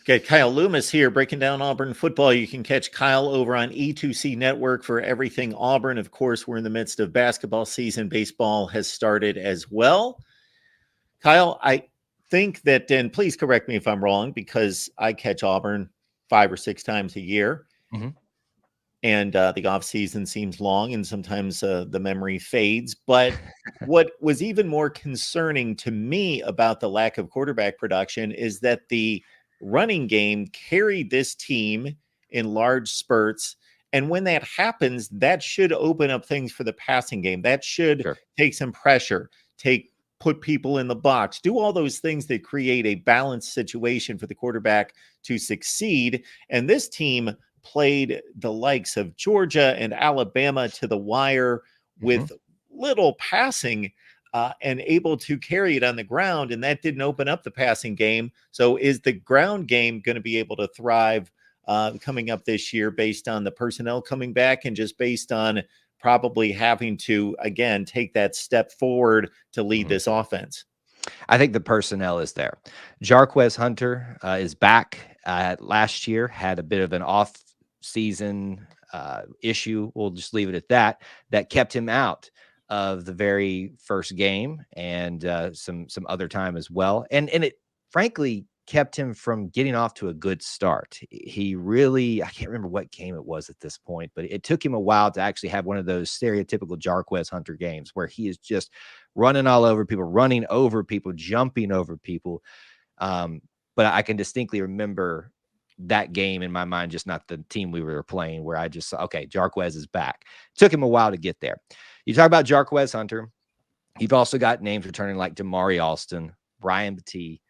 Got Kyle Loomis here breaking down Auburn football. You can catch Kyle over on E2C Network for everything Auburn. Of course, we're in the midst of basketball season. Baseball has started as well. Kyle, I think that, and please correct me if I'm wrong, because I catch Auburn 5 or 6 times a year. Mm-hmm. And the off season seems long, and sometimes the memory fades. But what was even more concerning to me about the lack of quarterback production is that the running game carried this team in large spurts. And when that happens, that should open up things for the passing game. That should take some pressure, put people in the box, do all those things that create a balanced situation for the quarterback to succeed. And this team played the likes of Georgia and Alabama to the wire with little passing and able to carry it on the ground. And that didn't open up the passing game. So is the ground game going to be able to thrive coming up this year based on the personnel coming back and just based on probably having to, again, take that step forward to lead this offense? I think the personnel is there. Jarquez Hunter is back. Last year had a bit of an off-season issue. We'll just leave it at that. That kept him out of the very first game and some other time as well. And it frankly kept him from getting off to a good start. He really, I can't remember what game it was at this point, but it took him a while to actually have one of those stereotypical Jarquez Hunter games where he is just running all over people, running over people, jumping over people. But I can distinctly remember that game in my mind, just not the team we were playing, where I just saw, okay, Jarquez is back. It took him a while to get there. You talk about Jarquez Hunter. You've also got names returning like Damari Alston, Brian Battie,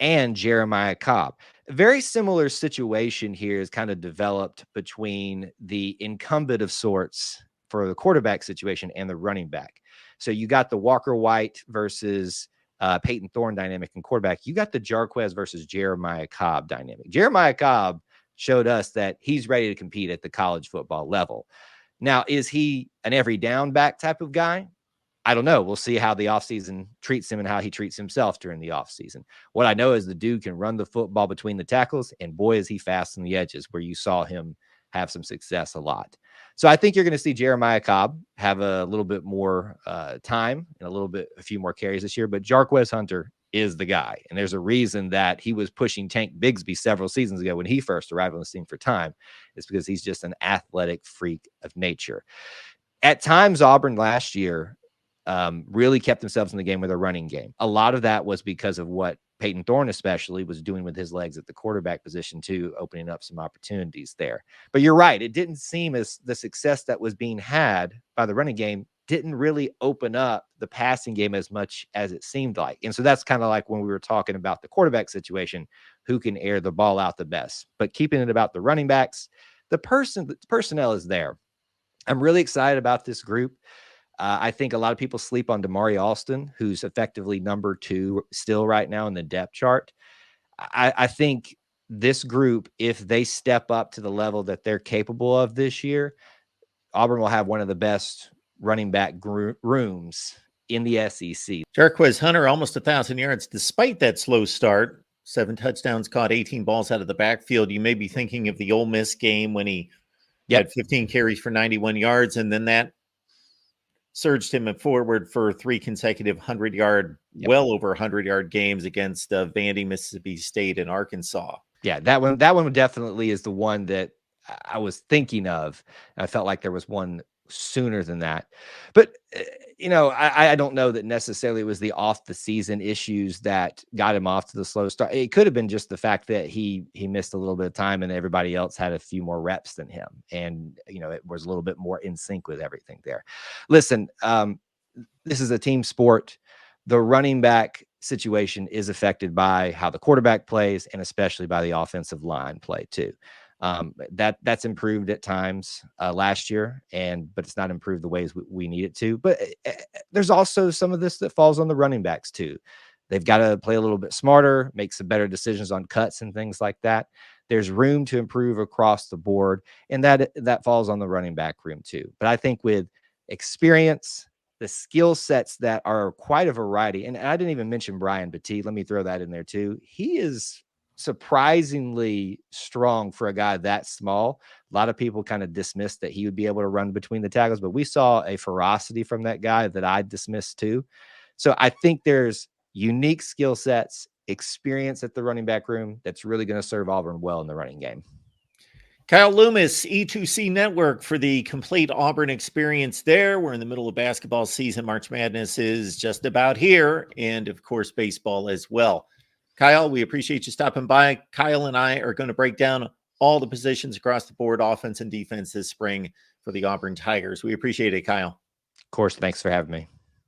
and Jeremiah Cobb. A very similar situation here is kind of developed between the incumbent of sorts for the quarterback situation and the running back. So you got the Walker White versus Peyton Thorne dynamic in quarterback. You got the Jarquez versus Jeremiah Cobb dynamic. Jeremiah Cobb showed us that he's ready to compete at the college football level. Now, is he an every down back type of guy? I don't know. We'll see how the offseason treats him and how he treats himself during the offseason. What I know is the dude can run the football between the tackles, and boy, is he fast on the edges, where you saw him have some success a lot. So I think you're going to see Jeremiah Cobb have a little bit more time and a few more carries this year, but Jarquez Hunter is the guy. And there's a reason that he was pushing Tank Bigsby several seasons ago when he first arrived on the scene for time. It's because he's just an athletic freak of nature. At times, Auburn last year really kept themselves in the game with a running game. A lot of that was because of what Peyton Thorne especially was doing with his legs at the quarterback position too, opening up some opportunities there. But you're right. It didn't seem as the success that was being had by the running game didn't really open up the passing game as much as it seemed like. And so that's kind of like when we were talking about the quarterback situation, who can air the ball out the best. But keeping it about the running backs, the personnel is there. I'm really excited about this group. I think a lot of people sleep on Damari Alston, who's effectively number 2 still right now in the depth chart. I think this group, if they step up to the level that they're capable of this year, Auburn will have one of the best running back rooms in the SEC. Jarquez Hunter, almost 1,000 yards, despite that slow start. 7 touchdowns, caught 18 balls out of the backfield. You may be thinking of the Ole Miss game when he had 15 carries for 91 yards, and then that surged him forward for 3 consecutive 100-yard, well over 100-yard games against Vandy, Mississippi State, and Arkansas. Yeah, that one definitely is the one that I was thinking of. I felt like there was one sooner than that. But, I don't know that necessarily it was the off the season issues that got him off to the slow start. It could have been just the fact that he missed a little bit of time and everybody else had a few more reps than him. And, it was a little bit more in sync with everything there. Listen, this is a team sport. The running back situation is affected by how the quarterback plays and especially by the offensive line play too. That's improved at times last year, but it's not improved the ways we need it to. But there's also some of this that falls on the running backs too. They've got to play a little bit smarter, make some better decisions on cuts and things like that. There's room to improve across the board, and that falls on the running back room too. But I think with experience, the skill sets that are quite a variety, and I didn't even mention Brian Battie. Let me throw that in there too. He is surprisingly strong for a guy that small. A lot of people kind of dismissed that he would be able to run between the tackles, but we saw a ferocity from that guy that I dismissed too. So I think there's unique skill sets, experience at the running back room that's really going to serve Auburn well in the running game. Kyle Loomis, E2C Network, for the complete Auburn experience there. We're in the middle of basketball season. March Madness is just about here, and of course, baseball as well. Kyle, we appreciate you stopping by. Kyle and I are going to break down all the positions across the board, offense and defense, this spring for the Auburn Tigers. We appreciate it, Kyle. Of course, thanks for having me.